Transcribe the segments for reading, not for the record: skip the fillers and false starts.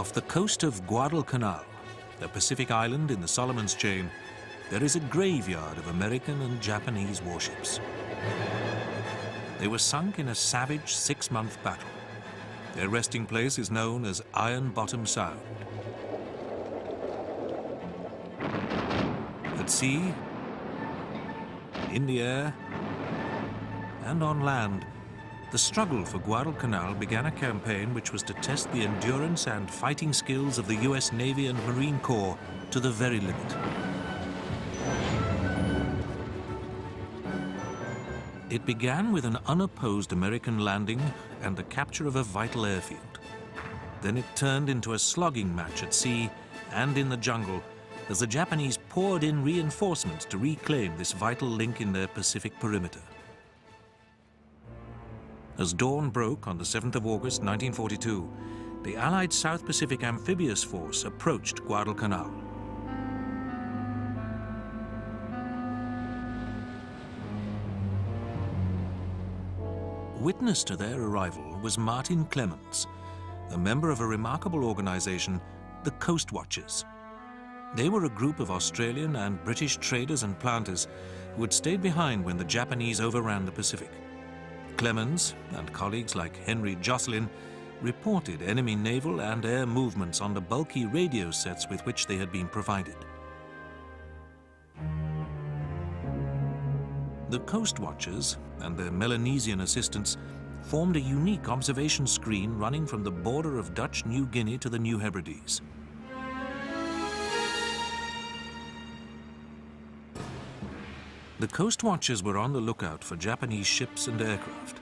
Off the coast of Guadalcanal, a Pacific island in the Solomon's chain, there is a graveyard of American and Japanese warships. They were sunk in a savage 6-month battle. Their resting place is known as Iron Bottom Sound. At sea, in the air, and on land, the struggle for Guadalcanal began a campaign which was to test the endurance and fighting skills of the US Navy and Marine Corps to the very limit. It began with an unopposed American landing and the capture of a vital airfield. Then it turned into a slogging match at sea and in the jungle as the Japanese poured in reinforcements to reclaim this vital link in their Pacific perimeter. As dawn broke on the 7th of August 1942, the Allied South Pacific Amphibious Force approached Guadalcanal. Witness to their arrival was Martin Clemens, a member of a remarkable organization, the Coast Watchers. They were a group of Australian and British traders and planters who had stayed behind when the Japanese overran the Pacific. Clemens and colleagues like Henry Jocelyn reported enemy naval and air movements on the bulky radio sets with which they had been provided. The Coast Watchers and their Melanesian assistants formed a unique observation screen running from the border of Dutch New Guinea to the New Hebrides. The Coast Watchers were on the lookout for Japanese ships and aircraft,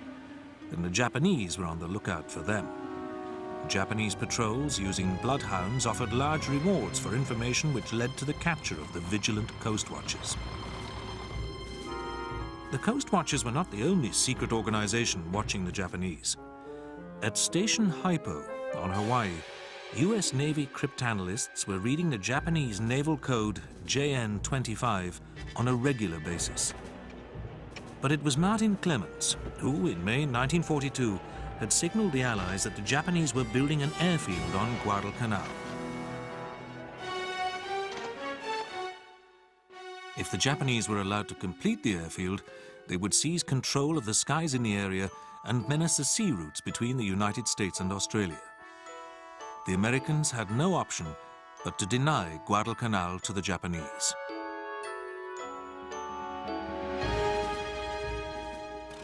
and the Japanese were on the lookout for them. Japanese patrols using bloodhounds offered large rewards for information which led to the capture of the vigilant Coast Watchers. The Coast Watchers were not the only secret organization watching the Japanese. At Station Hypo on Hawaii, US Navy cryptanalysts were reading the Japanese naval code JN-25 on a regular basis. But it was Martin Clemens who, in May 1942, had signaled the Allies that the Japanese were building an airfield on Guadalcanal. If the Japanese were allowed to complete the airfield, they would seize control of the skies in the area and menace the sea routes between the United States and Australia. The Americans had no option but to deny Guadalcanal to the Japanese.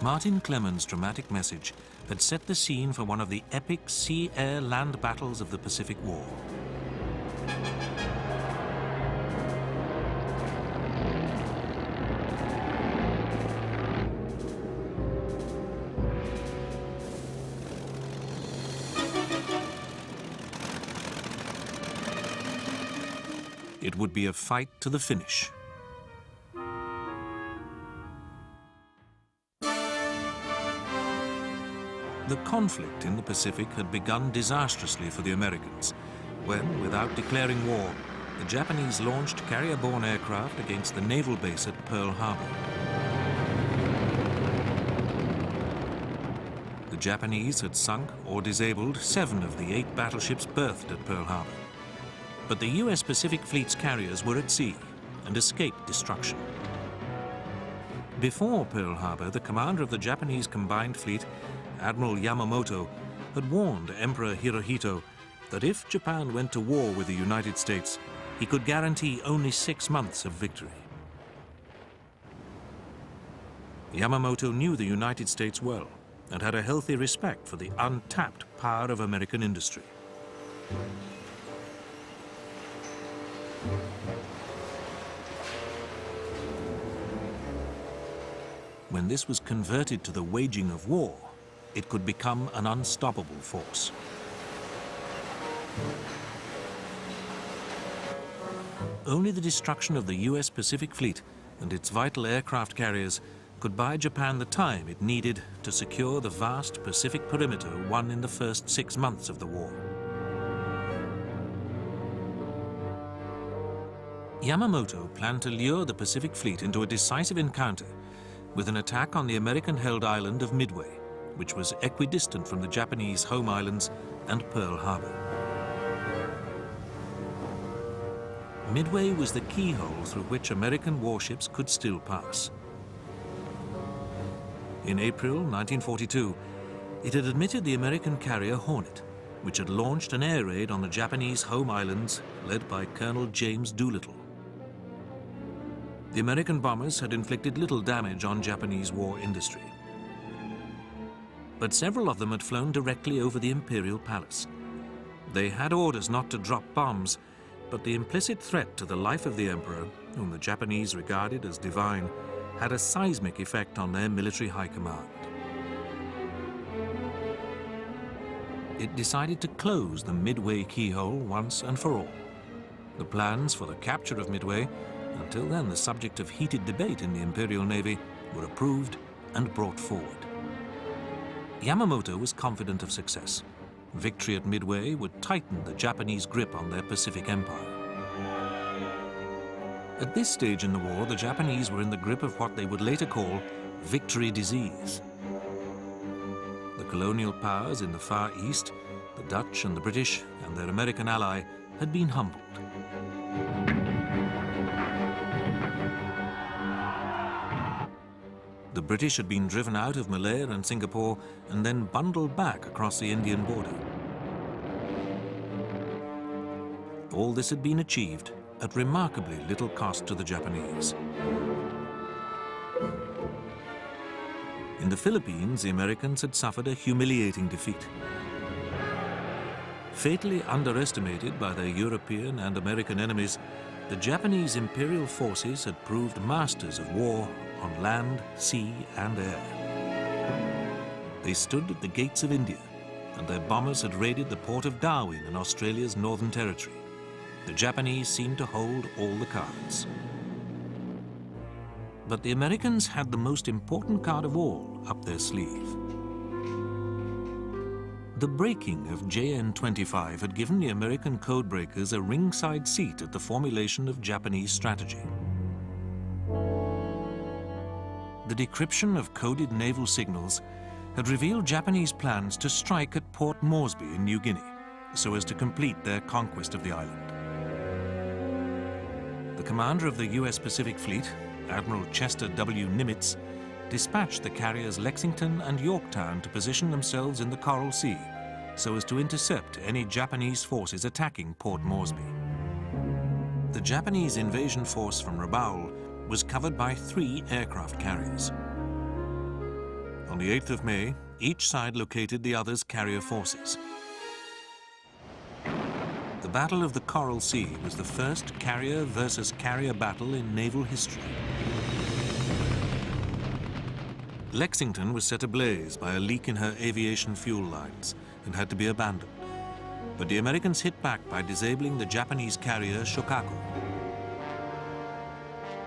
Martin Clemens' dramatic message had set the scene for one of the epic sea-air-land battles of the Pacific War. It would be a fight to the finish. The conflict in the Pacific had begun disastrously for the Americans when, without declaring war, the Japanese launched carrier-borne aircraft against the naval base at Pearl Harbor. The Japanese had sunk or disabled 7 of the 8 battleships berthed at Pearl Harbor. But the US Pacific Fleet's carriers were at sea and escaped destruction. Before Pearl Harbor, the commander of the Japanese Combined Fleet, Admiral Yamamoto, had warned Emperor Hirohito that if Japan went to war with the United States, he could guarantee only 6 months of victory. Yamamoto knew the United States well and had a healthy respect for the untapped power of American industry. When this was converted to the waging of war, it could become an unstoppable force. Only the destruction of the US Pacific Fleet and its vital aircraft carriers could buy Japan the time it needed to secure the vast Pacific perimeter won in the first 6 months of the war. Yamamoto planned to lure the Pacific Fleet into a decisive encounter with an attack on the American-held island of Midway, which was equidistant from the Japanese home islands and Pearl Harbor. Midway was the keyhole through which American warships could still pass. In April 1942, it had admitted the American carrier Hornet, which had launched an air raid on the Japanese home islands led by Colonel James Doolittle. The American bombers had inflicted little damage on Japanese war industry. But several of them had flown directly over the Imperial Palace. They had orders not to drop bombs, but the implicit threat to the life of the Emperor, whom the Japanese regarded as divine, had a seismic effect on their military high command. It decided to close the Midway keyhole once and for all. The plans for the capture of Midway, until then the subject of heated debate in the Imperial Navy, were approved and brought forward. Yamamoto was confident of success. Victory at Midway would tighten the Japanese grip on their Pacific Empire. At this stage in the war, the Japanese were in the grip of what they would later call victory disease. The colonial powers in the Far East, the Dutch and the British and their American ally, had been humbled. The British had been driven out of Malaya and Singapore and then bundled back across the Indian border. All this had been achieved at remarkably little cost to the Japanese. In the Philippines, the Americans had suffered a humiliating defeat. Fatally underestimated by their European and American enemies, the Japanese imperial forces had proved masters of war on land, sea, and air. They stood at the gates of India, and their bombers had raided the port of Darwin in Australia's Northern Territory. The Japanese seemed to hold all the cards. But the Americans had the most important card of all up their sleeve. The breaking of JN-25 had given the American codebreakers a ringside seat at the formulation of Japanese strategy. The decryption of coded naval signals had revealed Japanese plans to strike at Port Moresby in New Guinea, so as to complete their conquest of the island. The commander of the US Pacific Fleet, Admiral Chester W. Nimitz, dispatched the carriers Lexington and Yorktown to position themselves in the Coral Sea so as to intercept any Japanese forces attacking Port Moresby. The Japanese invasion force from Rabaul was covered by 3 aircraft carriers. On the 8th of May, each side located the other's carrier forces. The Battle of the Coral Sea was the first carrier versus carrier battle in naval history. Lexington was set ablaze by a leak in her aviation fuel lines and had to be abandoned. But the Americans hit back by disabling the Japanese carrier Shokaku.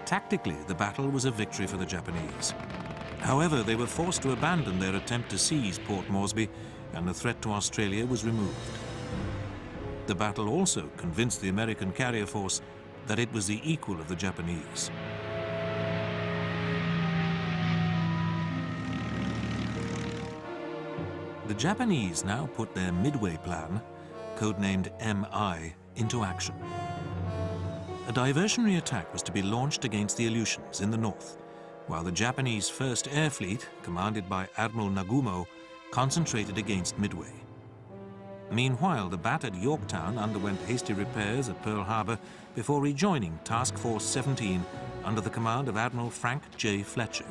Tactically, the battle was a victory for the Japanese. However, they were forced to abandon their attempt to seize Port Moresby, and the threat to Australia was removed. The battle also convinced the American carrier force that it was the equal of the Japanese. The Japanese now put their Midway plan, codenamed MI, into action. A diversionary attack was to be launched against the Aleutians in the north, while the Japanese First Air Fleet, commanded by Admiral Nagumo, concentrated against Midway. Meanwhile, the battered Yorktown underwent hasty repairs at Pearl Harbor before rejoining Task Force 17 under the command of Admiral Frank J. Fletcher.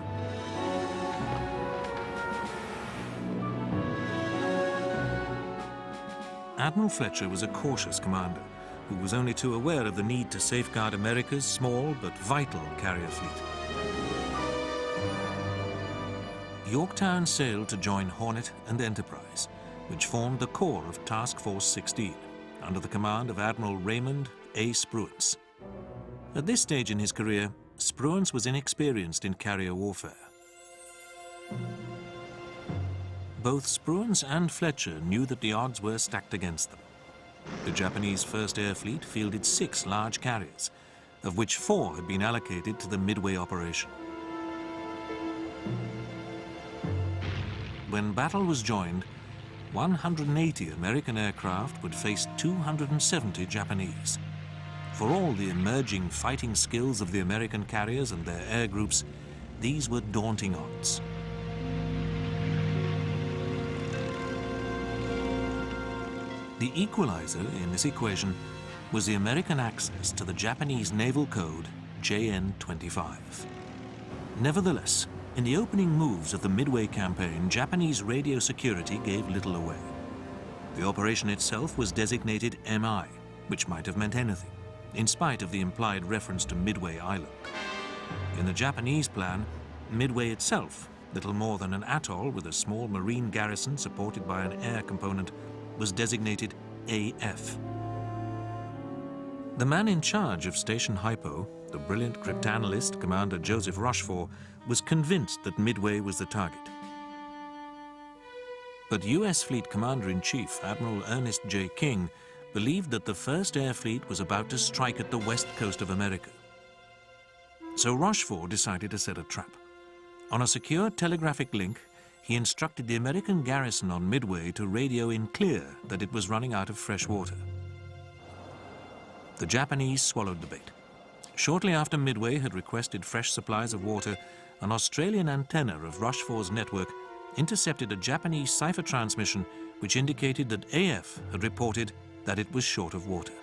Admiral Fletcher was a cautious commander who was only too aware of the need to safeguard America's small but vital carrier fleet. Yorktown sailed to join Hornet and Enterprise, which formed the core of Task Force 16, under the command of Admiral Raymond A. Spruance. At this stage in his career, Spruance was inexperienced in carrier warfare. Both Spruance and Fletcher knew that the odds were stacked against them. The Japanese First Air Fleet fielded 6 large carriers, of which 4 had been allocated to the Midway operation. When battle was joined, 180 American aircraft would face 270 Japanese. For all the emerging fighting skills of the American carriers and their air groups, these were daunting odds. The equalizer in this equation was the American access to the Japanese naval code JN-25. Nevertheless, in the opening moves of the Midway campaign, Japanese radio security gave little away. The operation itself was designated MI, which might have meant anything, in spite of the implied reference to Midway Island. In the Japanese plan, Midway itself, little more than an atoll with a small marine garrison supported by an air component, was designated AF. The man in charge of Station Hypo, the brilliant cryptanalyst Commander Joseph Rochefort, was convinced that Midway was the target. But US Fleet Commander-in-Chief Admiral Ernest J. King believed that the First Air Fleet was about to strike at the west coast of America. So Rochefort decided to set a trap. On a secure telegraphic link, he instructed the American garrison on Midway to radio in clear that it was running out of fresh water. The Japanese swallowed the bait. Shortly after Midway had requested fresh supplies of water, an Australian antenna of Rochefort's network intercepted a Japanese cipher transmission which indicated that AF had reported that it was short of water.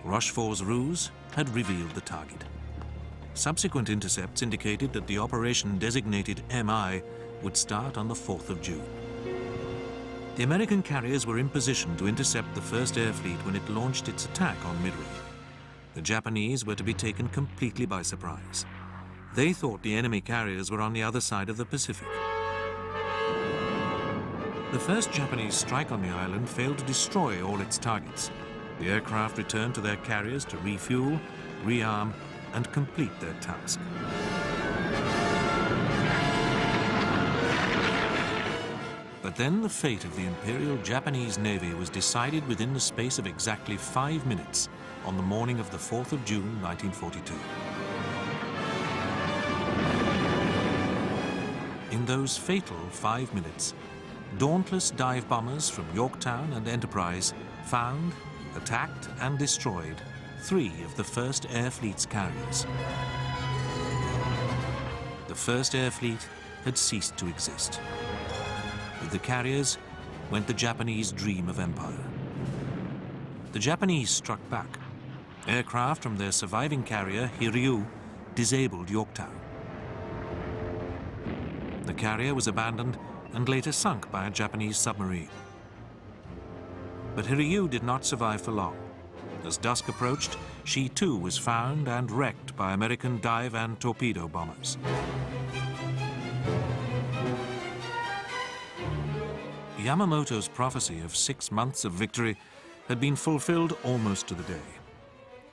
Rochefort's ruse had revealed the target. Subsequent intercepts indicated that the operation designated MI would start on the 4th of June. The American carriers were in position to intercept the First Air Fleet when it launched its attack on Midway. The Japanese were to be taken completely by surprise. They thought the enemy carriers were on the other side of the Pacific. The first Japanese strike on the island failed to destroy all its targets. The aircraft returned to their carriers to refuel, rearm, and complete their task. But then the fate of the Imperial Japanese Navy was decided within the space of exactly 5 minutes on the morning of the 4th of June, 1942. In those fatal 5 minutes, dauntless dive bombers from Yorktown and Enterprise found, attacked, and destroyed 3 of the First Air Fleet's carriers. The First Air Fleet had ceased to exist. With the carriers went the Japanese dream of empire. The Japanese struck back. Aircraft from their surviving carrier, Hiryu, disabled Yorktown. The carrier was abandoned and later sunk by a Japanese submarine. But Hiryu did not survive for long. As dusk approached, she too was found and wrecked by American dive and torpedo bombers. Yamamoto's prophecy of 6 months of victory had been fulfilled almost to the day.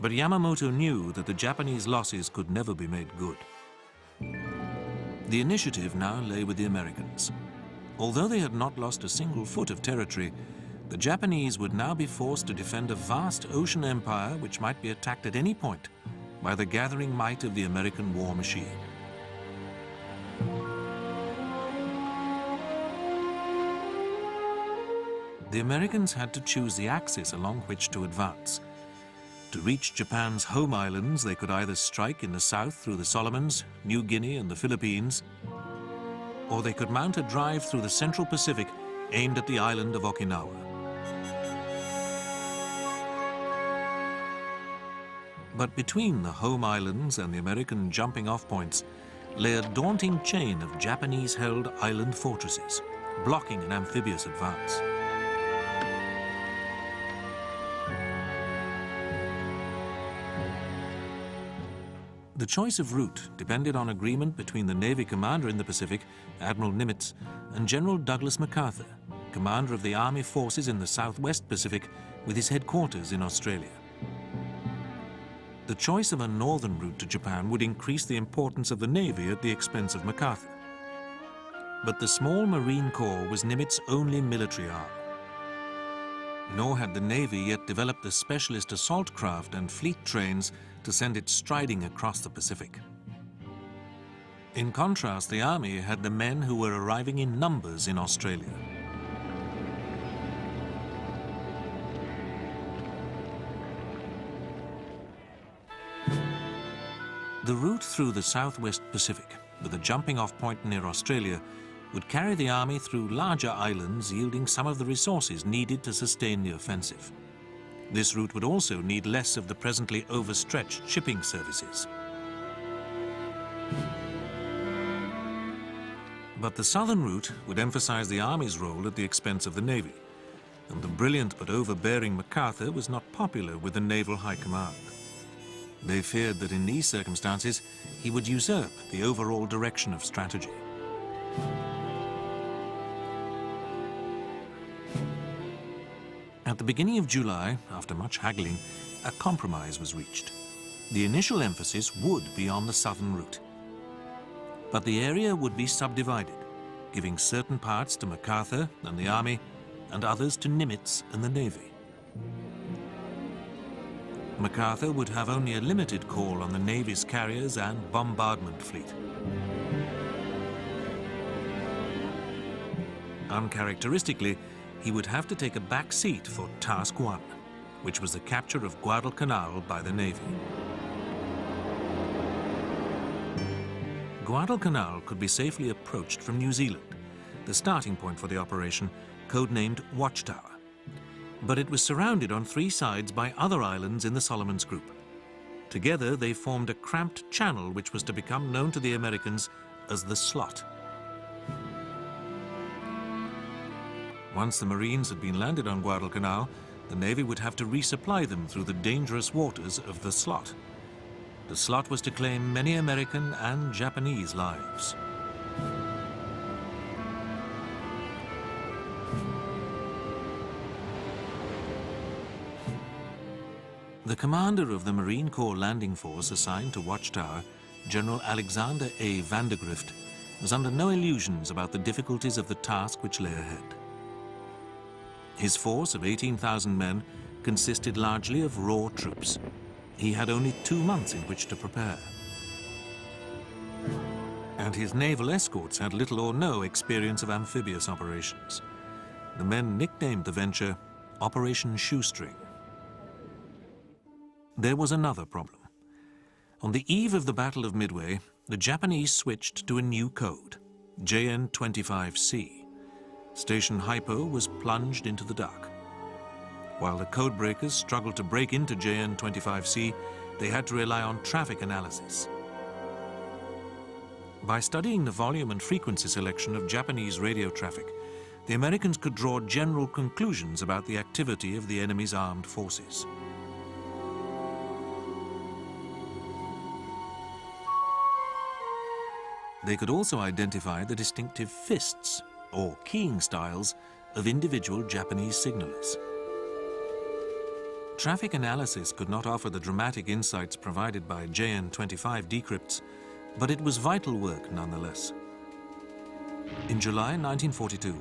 But Yamamoto knew that the Japanese losses could never be made good. The initiative now lay with the Americans. Although they had not lost a single foot of territory, the Japanese would now be forced to defend a vast ocean empire which might be attacked at any point by the gathering might of the American war machine. The Americans had to choose the axis along which to advance. To reach Japan's home islands, they could either strike in the south through the Solomons, New Guinea, and the Philippines, or they could mount a drive through the Central Pacific aimed at the island of Okinawa. But between the home islands and the American jumping-off points lay a daunting chain of Japanese-held island fortresses, blocking an amphibious advance. The choice of route depended on agreement between the Navy commander in the Pacific, Admiral Nimitz, and General Douglas MacArthur, commander of the Army forces in the Southwest Pacific with his headquarters in Australia. The choice of a northern route to Japan would increase the importance of the Navy at the expense of MacArthur. But the small Marine Corps was Nimitz's only military arm. Nor had the Navy yet developed the specialist assault craft and fleet trains to send it striding across the Pacific. In contrast, the Army had the men who were arriving in numbers in Australia. The route through the southwest Pacific, with a jumping-off point near Australia, would carry the army through larger islands, yielding some of the resources needed to sustain the offensive. This route would also need less of the presently overstretched shipping services. But the southern route would emphasize the army's role at the expense of the navy, and the brilliant but overbearing MacArthur was not popular with the naval high command. They feared that in these circumstances he would usurp the overall direction of strategy. At the beginning of July, after much haggling, a compromise was reached. The initial emphasis would be on the southern route, but the area would be subdivided, giving certain parts to MacArthur and the army, and others to Nimitz and the navy. MacArthur would have only a limited call on the navy's carriers and bombardment fleet. Uncharacteristically, he would have to take a back seat for Task 1, which was the capture of Guadalcanal by the navy. Guadalcanal could be safely approached from New Zealand, the starting point for the operation, codenamed Watchtower. But it was surrounded on 3 sides by other islands in the Solomons Group. Together, they formed a cramped channel which was to become known to the Americans as the Slot. Once the Marines had been landed on Guadalcanal, the Navy would have to resupply them through the dangerous waters of the Slot. The Slot was to claim many American and Japanese lives. The commander of the Marine Corps landing force assigned to Watchtower, General Alexander A. Vandergrift, was under no illusions about the difficulties of the task which lay ahead. His force of 18,000 men consisted largely of raw troops. He had only 2 months in which to prepare. And his naval escorts had little or no experience of amphibious operations. The men nicknamed the venture Operation Shoestring. There was another problem. On the eve of the Battle of Midway, the Japanese switched to a new code, JN-25C. Station Hypo was plunged into the dark. While the code breakers struggled to break into JN-25C, they had to rely on traffic analysis. By studying the volume and frequency selection of Japanese radio traffic, the Americans could draw general conclusions about the activity of the enemy's armed forces. They could also identify the distinctive fists, or keying styles, of individual Japanese signalers. Traffic analysis could not offer the dramatic insights provided by JN-25 decrypts, but it was vital work nonetheless. In July 1942,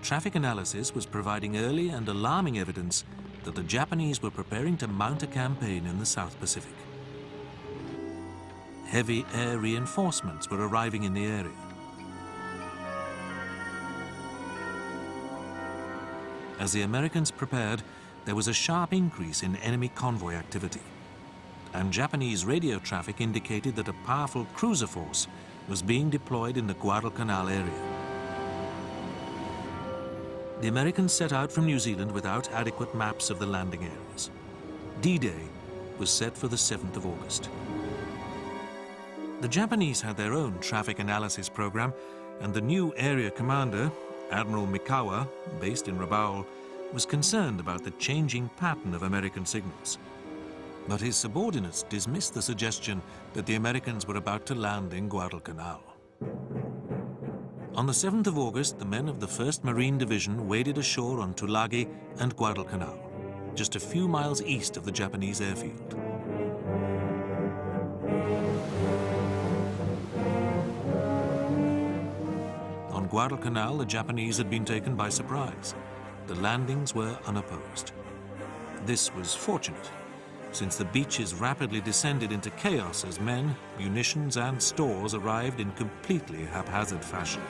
traffic analysis was providing early and alarming evidence that the Japanese were preparing to mount a campaign in the South Pacific. Heavy air reinforcements were arriving in the area. As the Americans prepared, there was a sharp increase in enemy convoy activity, and Japanese radio traffic indicated that a powerful cruiser force was being deployed in the Guadalcanal area. The Americans set out from New Zealand without adequate maps of the landing areas. D-Day was set for the 7th of August. The Japanese had their own traffic analysis program, and the new area commander, Admiral Mikawa, based in Rabaul, was concerned about the changing pattern of American signals. But his subordinates dismissed the suggestion that the Americans were about to land in Guadalcanal. On the 7th of August, the men of the 1st Marine Division waded ashore on Tulagi and Guadalcanal, just a few miles east of the Japanese airfield. On Guadalcanal, the Japanese had been taken by surprise. The landings were unopposed. This was fortunate, since the beaches rapidly descended into chaos as men, munitions, and stores arrived in completely haphazard fashion.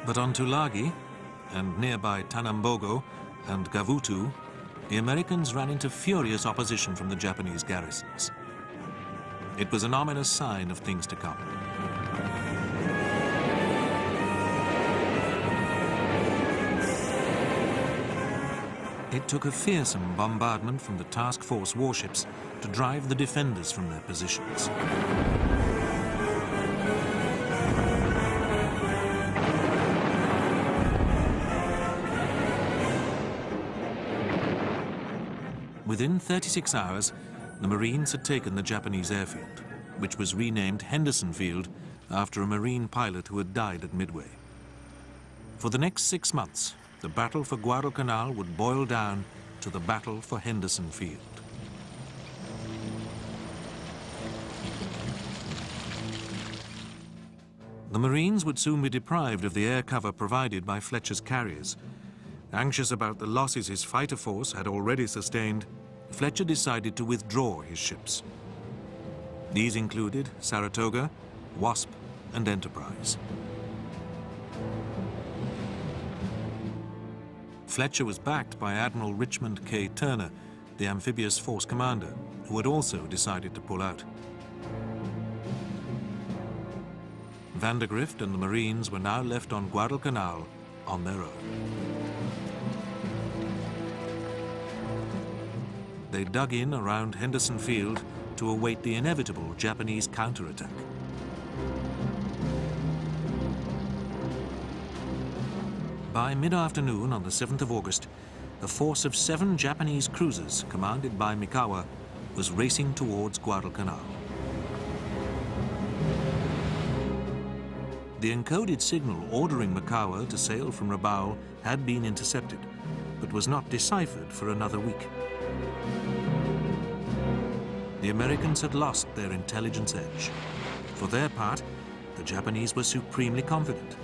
But on Tulagi, and nearby Tanambogo and Gavutu, the Americans ran into furious opposition from the Japanese garrisons. It was an ominous sign of things to come. It took a fearsome bombardment from the task force warships to drive the defenders from their positions. Within 36 hours, the Marines had taken the Japanese airfield, which was renamed Henderson Field after a Marine pilot who had died at Midway. For the next 6 months, the battle for Guadalcanal would boil down to the battle for Henderson Field. The Marines would soon be deprived of the air cover provided by Fletcher's carriers. Anxious about the losses his fighter force had already sustained, Fletcher decided to withdraw his ships. These included Saratoga, Wasp, and Enterprise. Fletcher was backed by Admiral Richmond K. Turner, the amphibious force commander, who had also decided to pull out. Vandergrift and the Marines were now left on Guadalcanal on their own. They dug in around Henderson Field to await the inevitable Japanese counterattack. By mid-afternoon on the 7th of August, a force of 7 Japanese cruisers, commanded by Mikawa, was racing towards Guadalcanal. The encoded signal ordering Mikawa to sail from Rabaul had been intercepted, but was not deciphered for another week. The Americans had lost their intelligence edge. For their part, the Japanese were supremely confident.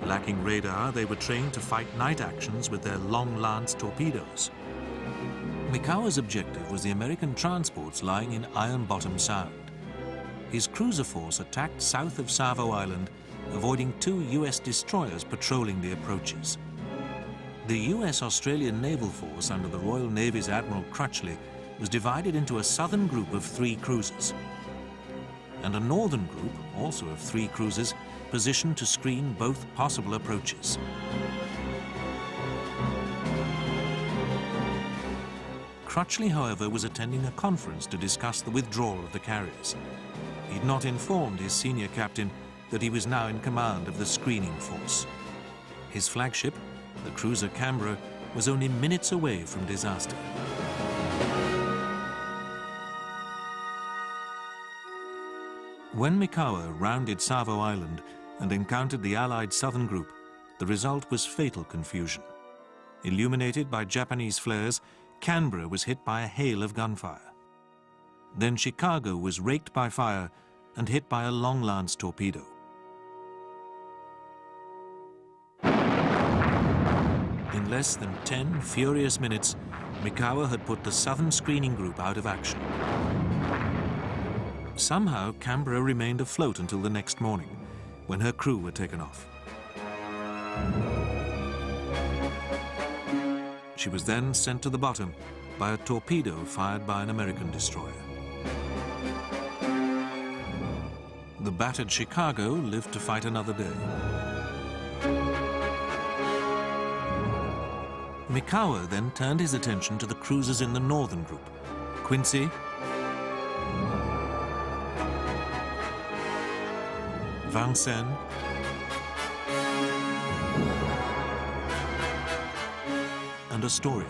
Lacking radar, they were trained to fight night actions with their long lance torpedoes. Mikawa's objective was the American transports lying in Iron Bottom Sound. His cruiser force attacked south of Savo Island, avoiding 2 U.S. destroyers patrolling the approaches. The U.S.-Australian naval force under the Royal Navy's Admiral Crutchley was divided into a southern group of 3 cruisers, and a northern group, also of 3 cruisers, positioned to screen both possible approaches. Crutchley, however, was attending a conference to discuss the withdrawal of the carriers. He'd not informed his senior captain that he was now in command of the screening force. His flagship, the cruiser Canberra, was only minutes away from disaster. When Mikawa rounded Savo Island and encountered the Allied southern group, the result was fatal confusion. Illuminated by Japanese flares, Canberra was hit by a hail of gunfire. Then Chicago was raked by fire and hit by a long lance torpedo. In less than 10 furious minutes, Mikawa had put the southern screening group out of action. Somehow, Canberra remained afloat until the next morning, when her crew were taken off. She was then sent to the bottom by a torpedo fired by an American destroyer. The battered Chicago lived to fight another day. Mikawa then turned his attention to the cruisers in the northern group, Quincy, Vincennes, and Astoria.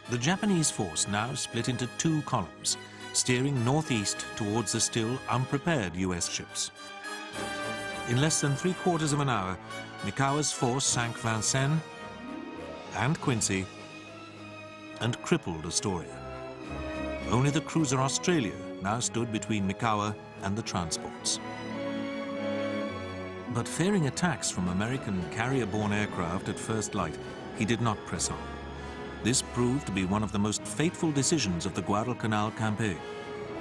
The Japanese force now split into 2 columns, steering northeast towards the still unprepared US ships. In less than 3/4 of an hour, Mikawa's force sank Vincennes and Quincy and crippled Astoria. Only the cruiser Australia now stood between Mikawa and the transports. But fearing attacks from American carrier-borne aircraft at first light, he did not press on. This proved to be one of the most fateful decisions of the Guadalcanal campaign,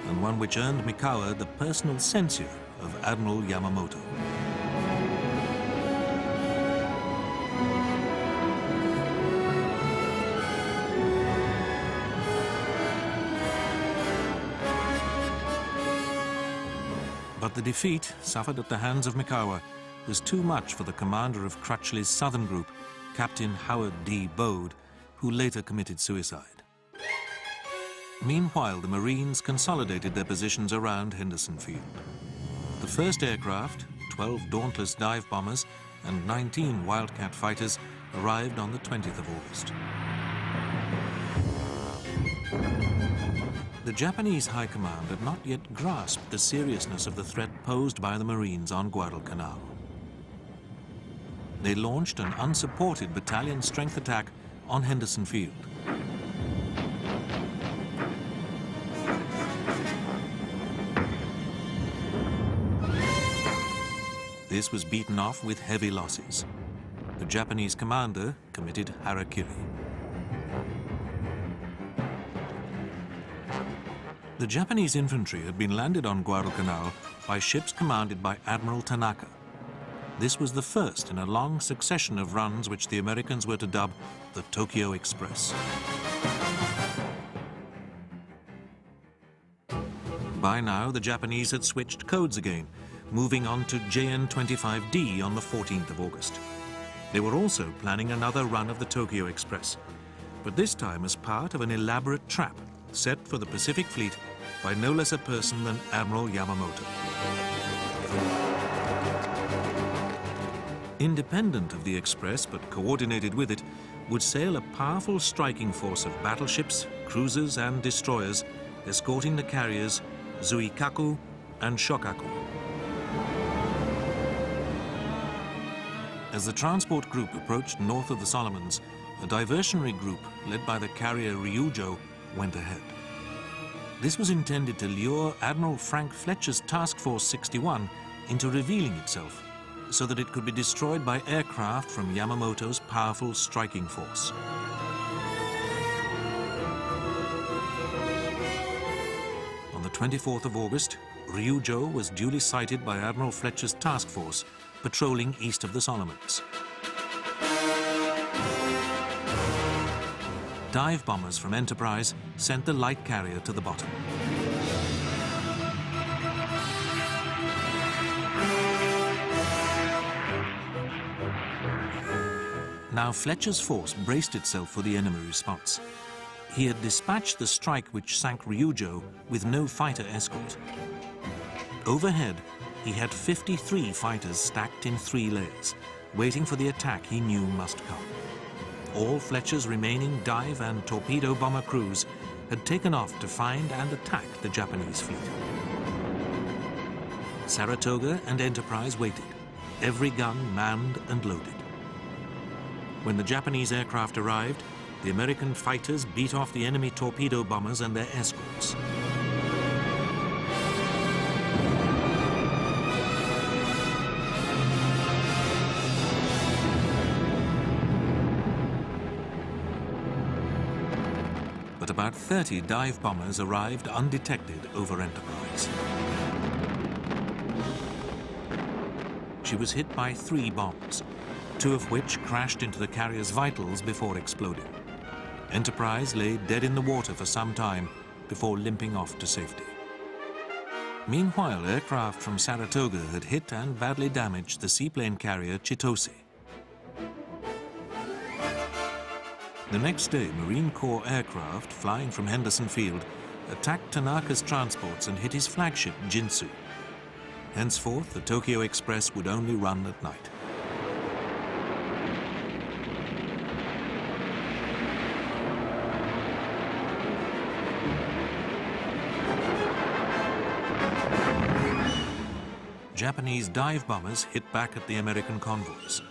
and one which earned Mikawa the personal censure of Admiral Yamamoto. But the defeat suffered at the hands of Mikawa was too much for the commander of Crutchley's southern group, Captain Howard D. Bode, who later committed suicide. Meanwhile, the Marines consolidated their positions around Henderson Field. The first aircraft, 12 Dauntless dive bombers and 19 Wildcat fighters, arrived on the 20th of August. The Japanese High Command had not yet grasped the seriousness of the threat posed by the Marines on Guadalcanal. They launched an unsupported battalion strength attack on Henderson Field. This was beaten off with heavy losses. The Japanese commander committed harakiri. The Japanese infantry had been landed on Guadalcanal by ships commanded by Admiral Tanaka. This was the first in a long succession of runs which the Americans were to dub the Tokyo Express. By now, the Japanese had switched codes again, moving on to JN-25D on the 14th of August. They were also planning another run of the Tokyo Express, but this time as part of an elaborate trap set for the Pacific Fleet by no less a person than Admiral Yamamoto. Independent of the Express, but coordinated with it, would sail a powerful striking force of battleships, cruisers and destroyers, escorting the carriers Zuikaku and Shokaku. As the transport group approached north of the Solomons, a diversionary group led by the carrier Ryujo went ahead. This was intended to lure Admiral Frank Fletcher's Task Force 61 into revealing itself so that it could be destroyed by aircraft from Yamamoto's powerful striking force. On the 24th of August, Ryujo was duly sighted by Admiral Fletcher's task force patrolling east of the Solomons. Dive bombers from Enterprise sent the light carrier to the bottom. Now Fletcher's force braced itself for the enemy response. He had dispatched the strike which sank Ryujo with no fighter escort. Overhead, he had 53 fighters stacked in 3 layers, waiting for the attack he knew must come. All Fletcher's remaining dive and torpedo bomber crews had taken off to find and attack the Japanese fleet. Saratoga and Enterprise waited, every gun manned and loaded. When the Japanese aircraft arrived, the American fighters beat off the enemy torpedo bombers and their escorts. But about 30 dive bombers arrived undetected over Enterprise. She was hit by 3 bombs, 2 of which crashed into the carrier's vitals before exploding. Enterprise lay dead in the water for some time before limping off to safety. Meanwhile, aircraft from Saratoga had hit and badly damaged the seaplane carrier Chitose. The next day, Marine Corps aircraft flying from Henderson Field attacked Tanaka's transports and hit his flagship, Jinsu. Henceforth, the Tokyo Express would only run at night. Japanese dive bombers hit back at the American convoys.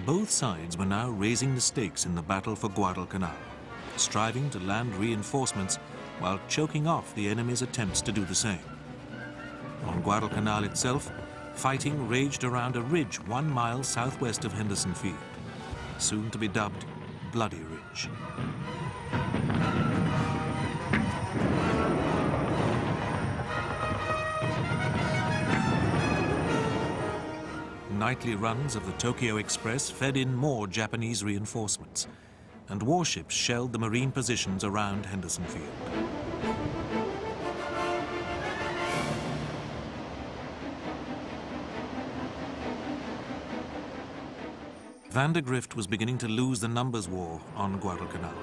Both sides were now raising the stakes in the battle for Guadalcanal, striving to land reinforcements while choking off the enemy's attempts to do the same. On Guadalcanal itself, fighting raged around a ridge 1 mile southwest of Henderson Field, soon to be dubbed Bloody Ridge. nightly runs of the Tokyo Express fed in more Japanese reinforcements, and warships shelled the marine positions around Henderson Field. Vandergrift was beginning to lose the numbers war on Guadalcanal.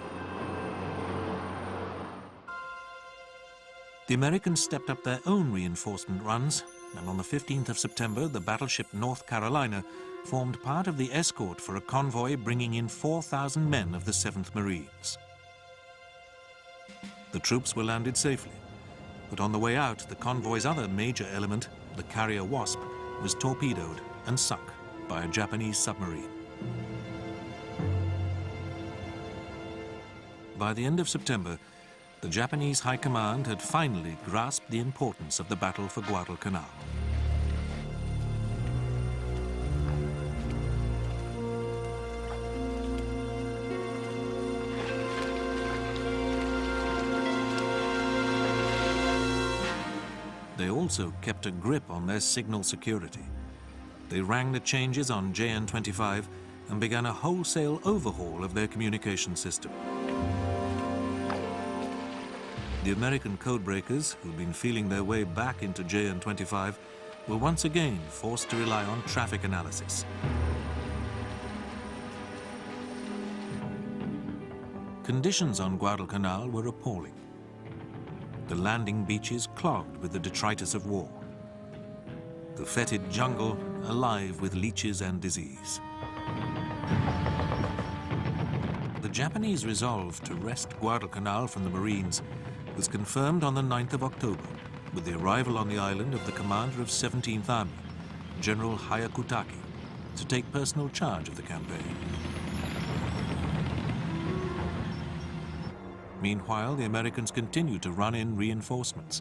The Americans stepped up their own reinforcement runs, and on the 15th of September, the battleship North Carolina formed part of the escort for a convoy bringing in 4,000 men of the 7th Marines. The troops were landed safely, but on the way out, the convoy's other major element, the carrier Wasp, was torpedoed and sunk by a Japanese submarine. By the end of September, the Japanese High Command had finally grasped the importance of the battle for Guadalcanal. They also kept a grip on their signal security. They rang the changes on JN-25 and began a wholesale overhaul of their communication system. The American codebreakers, who'd been feeling their way back into JN-25, were once again forced to rely on traffic analysis. Conditions on Guadalcanal were appalling. The landing beaches clogged with the detritus of war. The fetid jungle alive with leeches and disease. The Japanese resolve to wrest Guadalcanal from the Marines was confirmed on the 9th of October with the arrival on the island of the commander of 17th Army, General Hyakutake, to take personal charge of the campaign. Meanwhile, the Americans continued to run in reinforcements,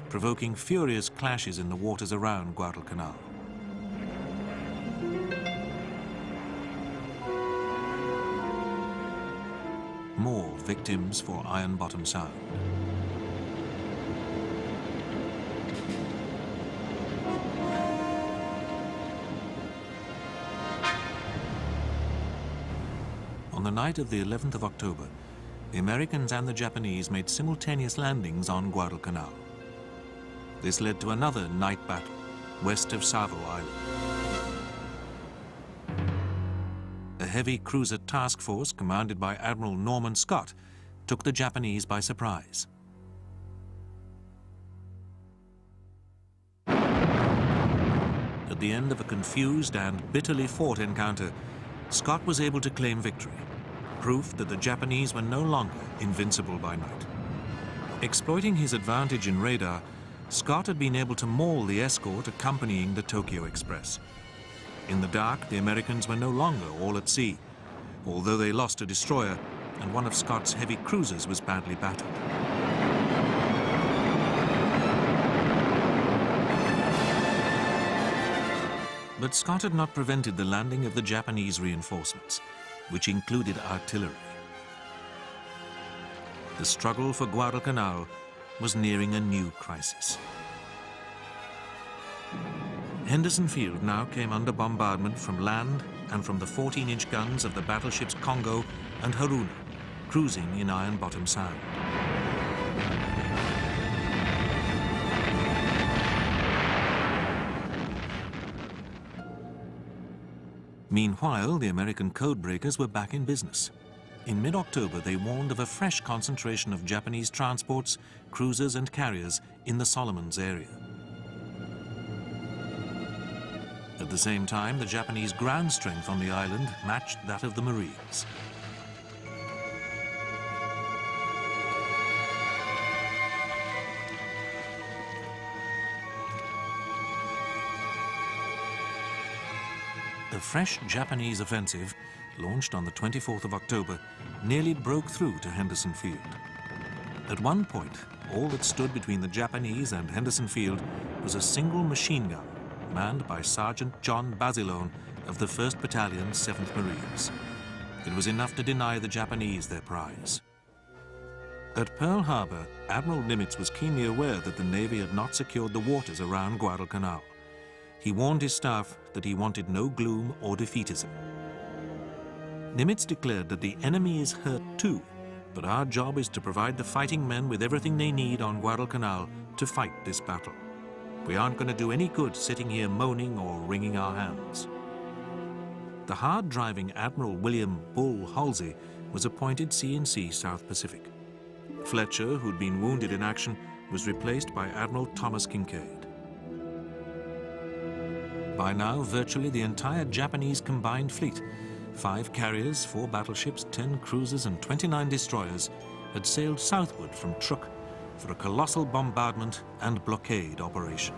provoking furious clashes in the waters around Guadalcanal. More victims for Iron Bottom Sound. On the night of the 11th of October, the Americans and the Japanese made simultaneous landings on Guadalcanal. This led to another night battle west of Savo Island. A heavy cruiser task force commanded by Admiral Norman Scott took the Japanese by surprise. At the end of a confused and bitterly fought encounter, Scott was able to claim victory, proof that the Japanese were no longer invincible by night. Exploiting his advantage in radar, Scott had been able to maul the escort accompanying the Tokyo Express. In the dark, the Americans were no longer all at sea, although they lost a destroyer and one of Scott's heavy cruisers was badly battered. But Scott had not prevented the landing of the Japanese reinforcements, which included artillery. The struggle for Guadalcanal was nearing a new crisis. Henderson Field now came under bombardment from land and from the 14-inch guns of the battleships Congo and Haruna, cruising in Iron Bottom Sound. Meanwhile, the American codebreakers were back in business. In mid-October, they warned of a fresh concentration of Japanese transports, cruisers and carriers in the Solomons area. At the same time, the Japanese ground strength on the island matched that of the Marines. A fresh Japanese offensive, launched on the 24th of October, nearly broke through to Henderson Field. At one point, all that stood between the Japanese and Henderson Field was a single machine gun, manned by Sergeant John Basilone of the 1st Battalion, 7th Marines. It was enough to deny the Japanese their prize. At Pearl Harbor, Admiral Nimitz was keenly aware that the Navy had not secured the waters around Guadalcanal. He warned his staff that he wanted no gloom or defeatism. Nimitz declared that the enemy is hurt too, but our job is to provide the fighting men with everything they need on Guadalcanal to fight this battle. We aren't going to do any good sitting here moaning or wringing our hands. The hard-driving Admiral William Bull Halsey was appointed C&C South Pacific. Fletcher, who'd been wounded in action, was replaced by Admiral Thomas Kincaid. By now, virtually the entire Japanese combined fleet, 5 carriers, 4 battleships, 10 cruisers, and 29 destroyers, had sailed southward from Truk for a colossal bombardment and blockade operation.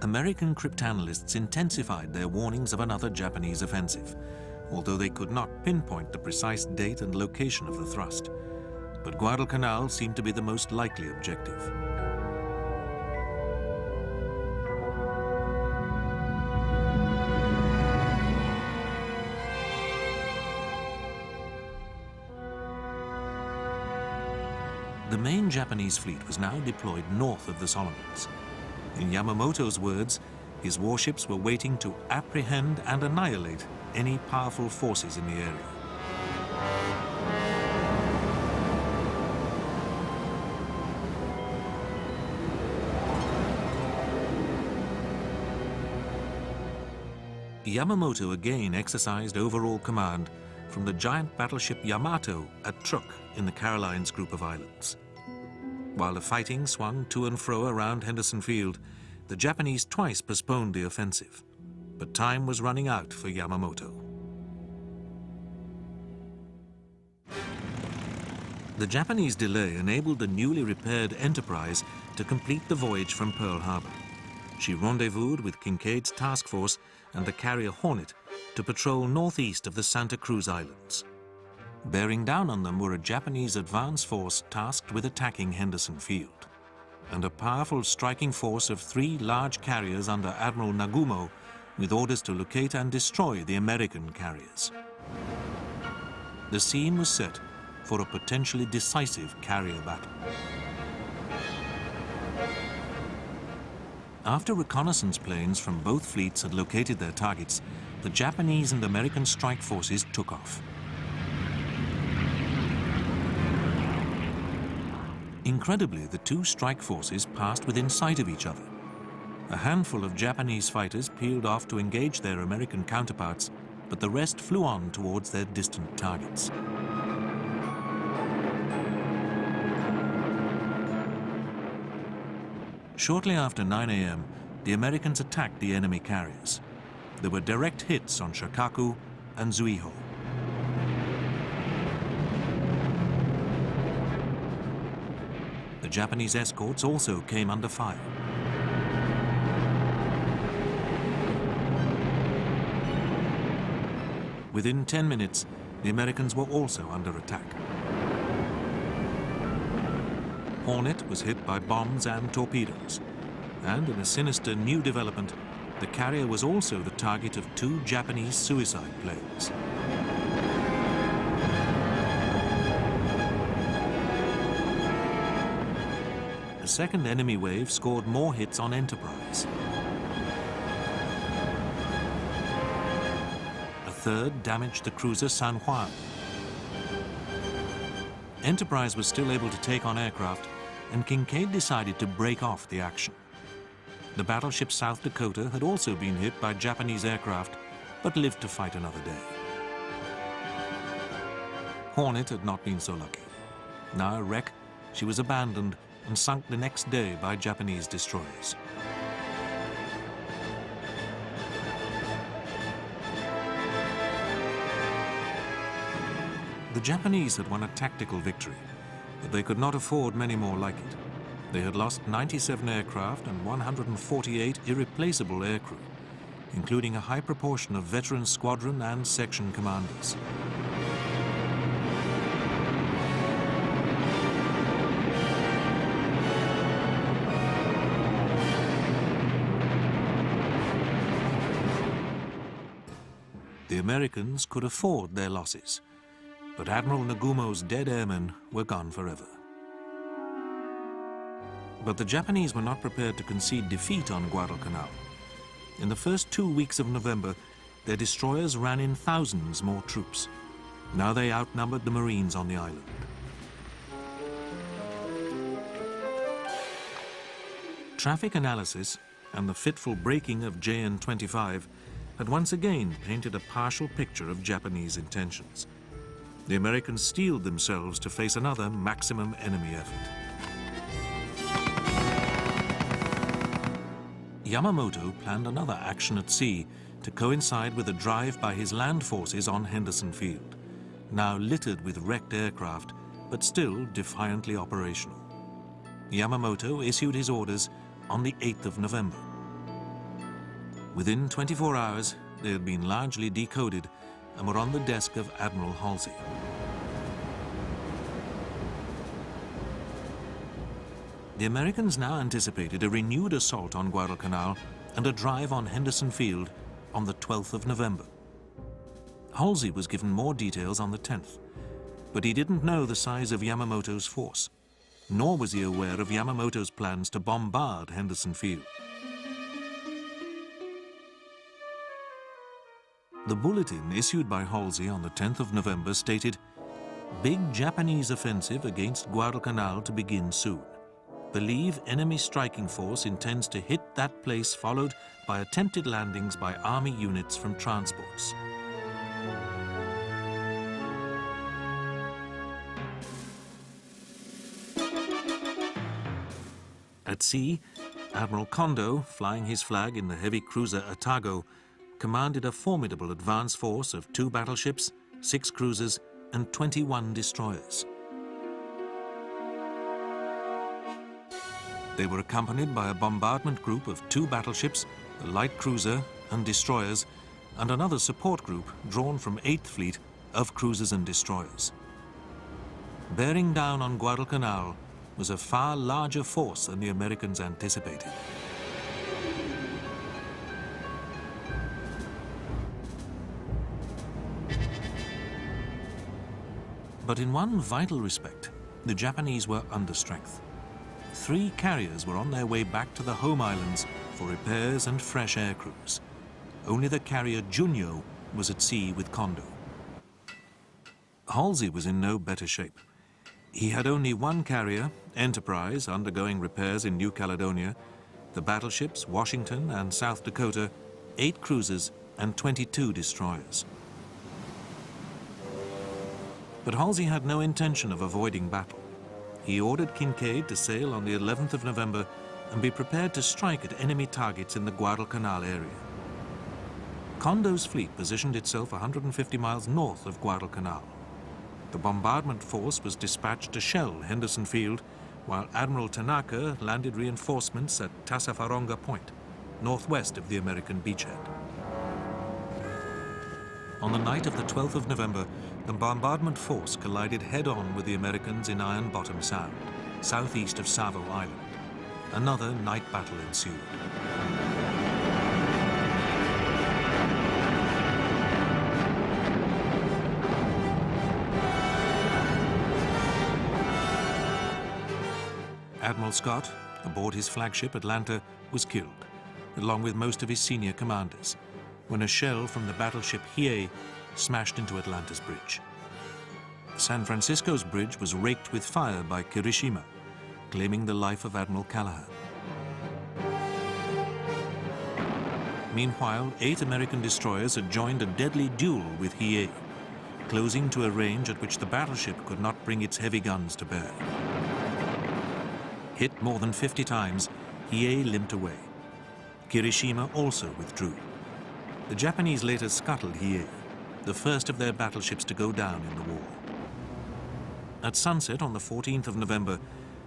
American cryptanalysts intensified their warnings of another Japanese offensive, although they could not pinpoint the precise date and location of the thrust. But Guadalcanal seemed to be the most likely objective. The main Japanese fleet was now deployed north of the Solomons. In Yamamoto's words, his warships were waiting to apprehend and annihilate any powerful forces in the area. Yamamoto again exercised overall command from the giant battleship Yamato at Truk in the Carolines group of islands. While the fighting swung to and fro around Henderson Field, the Japanese twice postponed the offensive, but time was running out for Yamamoto. The Japanese delay enabled the newly repaired Enterprise to complete the voyage from Pearl Harbor. She rendezvoused with Kincaid's task force and the carrier Hornet to patrol northeast of the Santa Cruz Islands. Bearing down on them were a Japanese advance force tasked with attacking Henderson Field, and a powerful striking force of 3 large carriers under Admiral Nagumo with orders to locate and destroy the American carriers. The scene was set for a potentially decisive carrier battle. After reconnaissance planes from both fleets had located their targets, the Japanese and American strike forces took off. Incredibly, the 2 strike forces passed within sight of each other. A handful of Japanese fighters peeled off to engage their American counterparts, but the rest flew on towards their distant targets. Shortly after 9 a.m., the Americans attacked the enemy carriers. There were direct hits on Shakaku and Zuiho. The Japanese escorts also came under fire. Within 10 minutes, the Americans were also under attack. Hornet was hit by bombs and torpedoes, and in a sinister new development, the carrier was also the target of 2 Japanese suicide planes. The second enemy wave scored more hits on Enterprise. A third damaged the cruiser San Juan. Enterprise was still able to take on aircraft, and Kincaid decided to break off the action. The battleship South Dakota had also been hit by Japanese aircraft, but lived to fight another day. Hornet had not been so lucky. Now a wreck, she was abandoned and sunk the next day by Japanese destroyers. The Japanese had won a tactical victory, but they could not afford many more like it. They had lost 97 aircraft and 148 irreplaceable aircrew, including a high proportion of veteran squadron and section commanders. The Americans could afford their losses, but Admiral Nagumo's dead airmen were gone forever. But the Japanese were not prepared to concede defeat on Guadalcanal. In the first 2 weeks of November, their destroyers ran in thousands more troops. Now they outnumbered the Marines on the island. Traffic analysis and the fitful braking of JN-25 had once again painted a partial picture of Japanese intentions. The Americans steeled themselves to face another maximum enemy effort. Yamamoto planned another action at sea to coincide with a drive by his land forces on Henderson Field, now littered with wrecked aircraft, but still defiantly operational. Yamamoto issued his orders on the 8th of November. Within 24 hours, they had been largely decoded and were on the desk of Admiral Halsey. The Americans now anticipated a renewed assault on Guadalcanal and a drive on Henderson Field on the 12th of November. Halsey was given more details on the 10th, but he didn't know the size of Yamamoto's force, nor was he aware of Yamamoto's plans to bombard Henderson Field. The bulletin issued by Halsey on the 10th of November stated, "Big Japanese offensive against Guadalcanal to begin soon. Believe enemy striking force intends to hit that place, followed by attempted landings by army units from transports." At sea, Admiral Kondo, flying his flag in the heavy cruiser Otago, commanded a formidable advance force of 2 battleships, 6 cruisers, and 21 destroyers. They were accompanied by a bombardment group of 2 battleships, a light cruiser, and destroyers, and another support group drawn from 8th Fleet of cruisers and destroyers. Bearing down on Guadalcanal was a far larger force than the Americans anticipated. But in one vital respect, the Japanese were under strength. 3 carriers were on their way back to the home islands for repairs and fresh air crews. Only the carrier Junyo was at sea with Kondo. Halsey was in no better shape. He had only 1 carrier, Enterprise, undergoing repairs in New Caledonia, the battleships Washington and South Dakota, 8 cruisers, and 22 destroyers. But Halsey had no intention of avoiding battle. He ordered Kincaid to sail on the 11th of November and be prepared to strike at enemy targets in the Guadalcanal area. Kondo's fleet positioned itself 150 miles north of Guadalcanal. The bombardment force was dispatched to shell Henderson Field, while Admiral Tanaka landed reinforcements at Tasafaronga Point, northwest of the American beachhead. On the night of the 12th of November, the bombardment force collided head-on with the Americans in Iron Bottom Sound, southeast of Savo Island. Another night battle ensued. Admiral Scott, aboard his flagship Atlanta, was killed, along with most of his senior commanders, when a shell from the battleship Hiei smashed into Atlanta's bridge. San Francisco's bridge was raked with fire by Kirishima, claiming the life of Admiral Callahan. Meanwhile, 8 American destroyers had joined a deadly duel with Hiei, closing to a range at which the battleship could not bring its heavy guns to bear. Hit more than 50 times, Hiei limped away. Kirishima also withdrew. The Japanese later scuttled Hiei, the first of their battleships to go down in the war. At sunset on the 14th of November,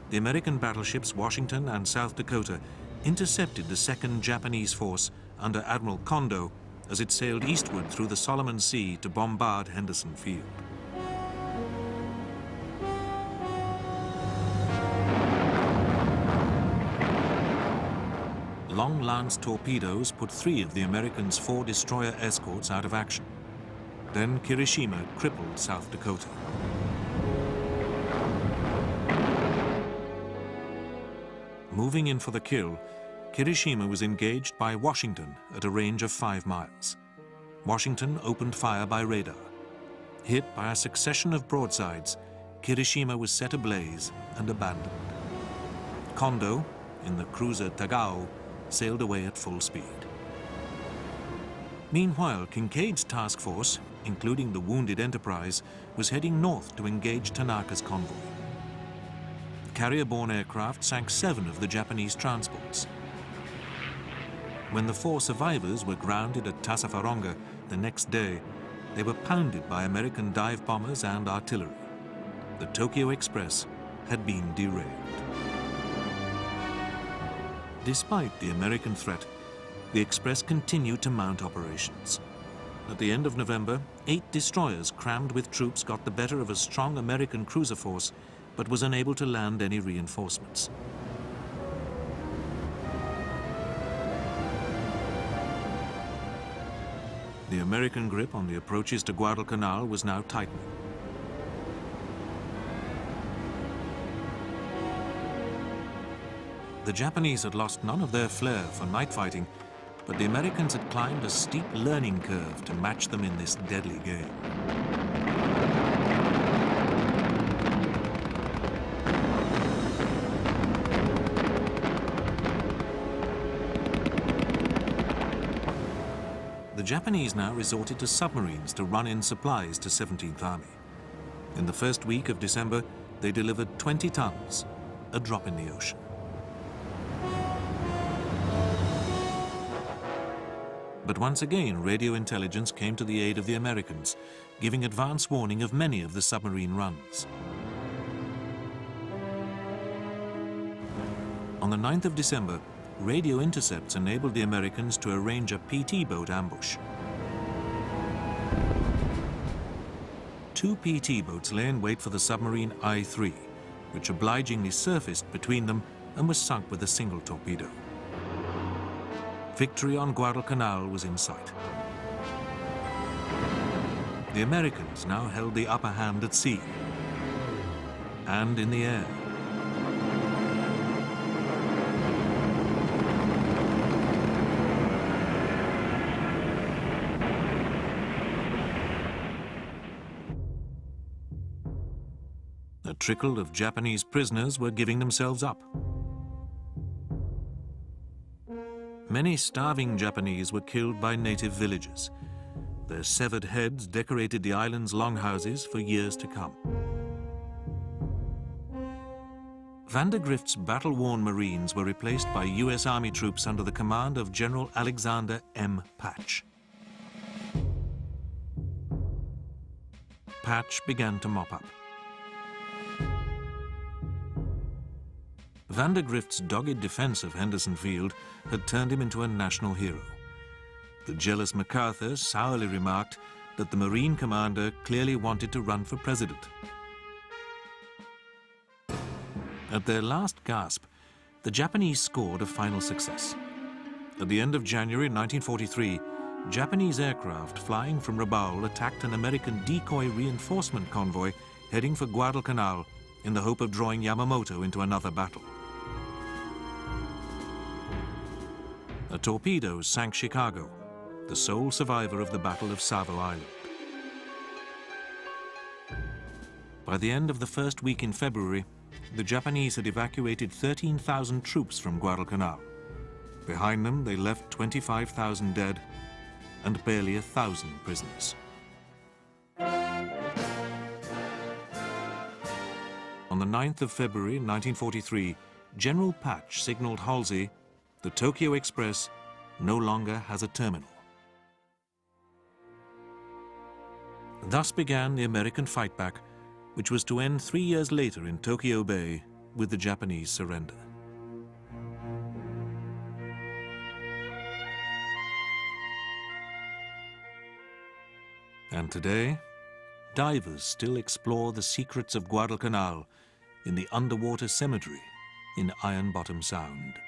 the American battleships Washington and South Dakota intercepted the 2nd Japanese force under Admiral Kondo as it sailed eastward through the Solomon Sea to bombard Henderson Field. Long Lance torpedoes put 3 of the Americans' 4 destroyer escorts out of action. Then Kirishima crippled South Dakota. Moving in for the kill, Kirishima was engaged by Washington at a range of 5 miles. Washington opened fire by radar. Hit by a succession of broadsides, Kirishima was set ablaze and abandoned. Kondo, in the cruiser Tagao, sailed away at full speed. Meanwhile, Kinkaid's task force, including the wounded Enterprise, was heading north to engage Tanaka's convoy. Carrier-borne aircraft sank 7 of the Japanese transports. When the 4 survivors were grounded at Tassafaronga the next day, they were pounded by American dive bombers and artillery. The Tokyo Express had been derailed. Despite the American threat, the Express continued to mount operations. At the end of November, 8 destroyers crammed with troops got the better of a strong American cruiser force, but was unable to land any reinforcements. The American grip on the approaches to Guadalcanal was now tightening. The Japanese had lost none of their flair for night fighting, but the Americans had climbed a steep learning curve to match them in this deadly game. The Japanese now resorted to submarines to run in supplies to 17th Army. In the first week of December, they delivered 20 tons, a drop in the ocean. But once again, radio intelligence came to the aid of the Americans, giving advance warning of many of the submarine runs. On the 9th of December, radio intercepts enabled the Americans to arrange a PT boat ambush. 2 PT boats lay in wait for the submarine I-3, which obligingly surfaced between them and was sunk with a single torpedo. Victory on Guadalcanal was in sight. The Americans now held the upper hand at sea and in the air. A trickle of Japanese prisoners were giving themselves up. Many starving Japanese were killed by native villagers. Their severed heads decorated the island's longhouses for years to come. Vandergrift's battle-worn Marines were replaced by U.S. Army troops under the command of General Alexander M. Patch. Patch began to mop up. Vandergrift's dogged defense of Henderson Field had turned him into a national hero. The jealous MacArthur sourly remarked that the Marine commander clearly wanted to run for president. At their last gasp, the Japanese scored a final success. At the end of January 1943, Japanese aircraft flying from Rabaul attacked an American decoy reinforcement convoy heading for Guadalcanal in the hope of drawing Yamamoto into another battle. A torpedo sank Chicago, the sole survivor of the Battle of Savo Island. By the end of the first week in February, the Japanese had evacuated 13,000 troops from Guadalcanal. Behind them, they left 25,000 dead and barely 1,000 prisoners. On the 9th of February 1943, General Patch signaled Halsey, "The Tokyo Express no longer has a terminal." Thus began the American fightback, which was to end 3 years later in Tokyo Bay with the Japanese surrender. And today, divers still explore the secrets of Guadalcanal in the underwater cemetery in Iron Bottom Sound.